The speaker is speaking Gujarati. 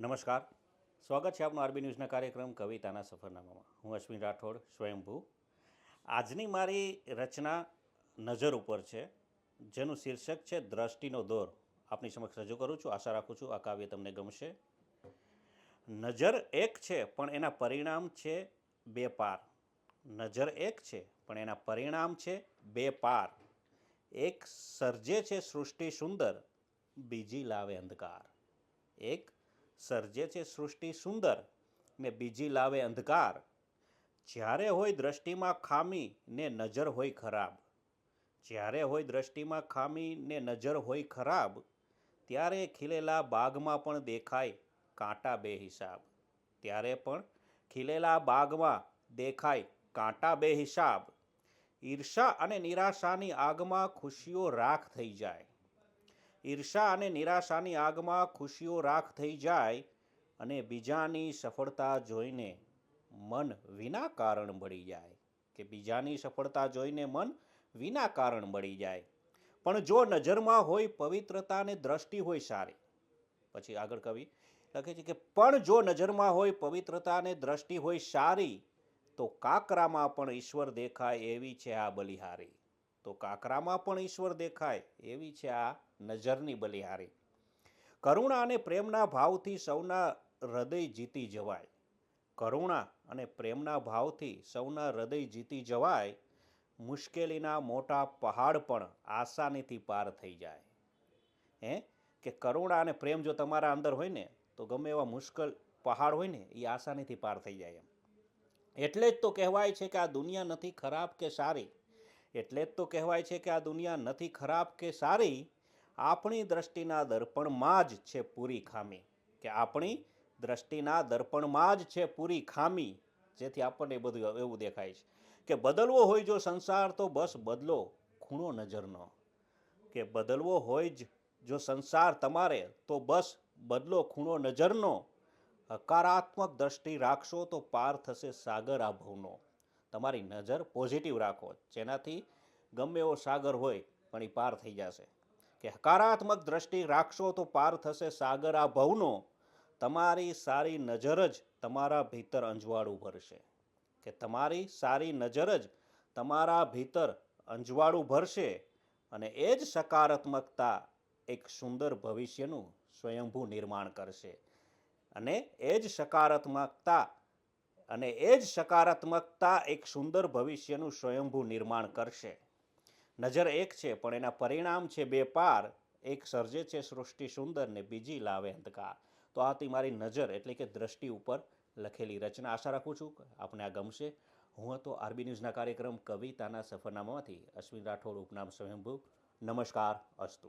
નમસ્કાર. સ્વાગત છે આપનું આરબી ન્યૂઝના કાર્યક્રમ કવિતાના સફરનામામાં. હું અશ્વિન રાઠોડ, સ્વયંભૂ. આજની મારી રચના નજર ઉપર છે, જેનું શીર્ષક છે દ્રષ્ટિનો દોર. આપની સમક્ષ રજૂ કરું છું. આશા રાખું છું આ કાવ્ય તમને ગમશે. નજર એક છે પણ એના પરિણામ છે બે પાર. નજર એક છે પણ એના પરિણામ છે બે પાર. એક સર્જે છે સૃષ્ટિ સુંદર, બીજી લાવે અંધકાર. એક સર્જે છે સૃષ્ટિ સુંદર ને બીજી લાવે અંધકાર. જ્યારે હોય દ્રષ્ટિમાં ખામી ને નજર હોય ખરાબ, જ્યારે હોય દ્રષ્ટિમાં ખામી ને નજર હોય ખરાબ, ત્યારે ખીલેલા બાગમાં પણ દેખાય કાંટા બે હિસાબ. ત્યારે પણ ખીલેલા બાગમાં દેખાય કાંટા બે હિસાબ. ઈર્ષા અને નિરાશાની આગમાં ખુશીઓ રાખ થઈ જાય. ઈર્ષા અને નિરાશાની આગમાં ખુશીઓ રાખ થઈ જાય અને બીજાની સફળતા જોઈને મન વિના કારણ બળી જાય. કે બીજાની સફળતા જોઈને મન વિના કારણ બળી જાય. પણ જો નજરમાં હોય પવિત્રતા ને દ્રષ્ટિ હોય સારી. પછી આગળ કવિ લખે છે કે પણ જો નજરમાં હોય પવિત્રતા ને દ્રષ્ટિ હોય સારી, તો કાકરામાં પણ ઈશ્વર દેખાય એવી છે આ બલિહારી. તો કાકરામાં પણ ઈશ્વર દેખાય એવી છે આ નજરની બલિહારી. કરુણા અને પ્રેમના ભાવથી સૌના હૃદય જીતી જવાય. કરુણા અને પ્રેમના ભાવથી સૌના હૃદય જીતી જવાય. મુશ્કેલીના મોટા પહાડ પણ આસાનીથી પાર થઈ જાય. કે કરુણા અને પ્રેમ જો તમારા અંદર હોય ને, તો ગમે એવા મુશ્કેલ પહાડ હોય ને એ આસાનીથી પાર થઈ જાય એમ. એટલે જ તો કહેવાય છે કે આ દુનિયા નથી ખરાબ કે સારી. એટલે જ તો કહેવાય છે કે આ દુનિયા નથી ખરાબ કે સારી. આપણી દ્રષ્ટિના દર્પણમાં જ છે પૂરી ખામી. કે આપણી દ્રષ્ટિના દર્પણમાં જ છે પૂરી ખામી. જેથી આપણને બધું એવું દેખાય છે કે બદલવો હોય જો સંસાર તો બસ બદલો ખૂણો નજરનો. કે બદલવો હોય જ જો સંસાર તમારે તો બસ બદલો ખૂણો નજરનો. હકારાત્મક દ્રષ્ટિ રાખશો તો પાર થશે સાગર આ ભવનો. તમારી નજર પોઝિટિવ રાખો, જેનાથી ગમે એવો સાગર હોય પણ એ પાર થઈ જશે. કે હકારાત્મક દ્રષ્ટિ રાખશો તો પાર થશે સાગર આ ભવનો. તમારી સારી નજર જ તમારા ભીતર અંજવાળું ભરશે. કે તમારી સારી નજર જ તમારા ભીતર અંજવાળું ભરશે. અને એ જ સકારાત્મકતા એક સુંદર ભવિષ્યનું સ્વયંભૂ નિર્માણ કરશે. અને એ જ સકારાત્મકતા એક સુંદર ભવિષ્યનું સ્વયંભૂ નિર્માણ કરશે. નજર એક છે પણ એના પરિણામ છે બે પાર. એક સર્જે છે સૃષ્ટિ સુંદર ને બીજી લાવે અંધકાર. તો આ હતી મારી નજર એટલે કે દ્રષ્ટિ ઉપર લખેલી રચના. આશા રાખું છું આપને આ ગમશે. હું હતો આરબી ન્યૂઝના કાર્યક્રમ કવિતાના સફરનામામાંથી અશ્વિન રાઠોડ, ઉપનામ સ્વયંભૂ. નમસ્કાર. અસ્તુ.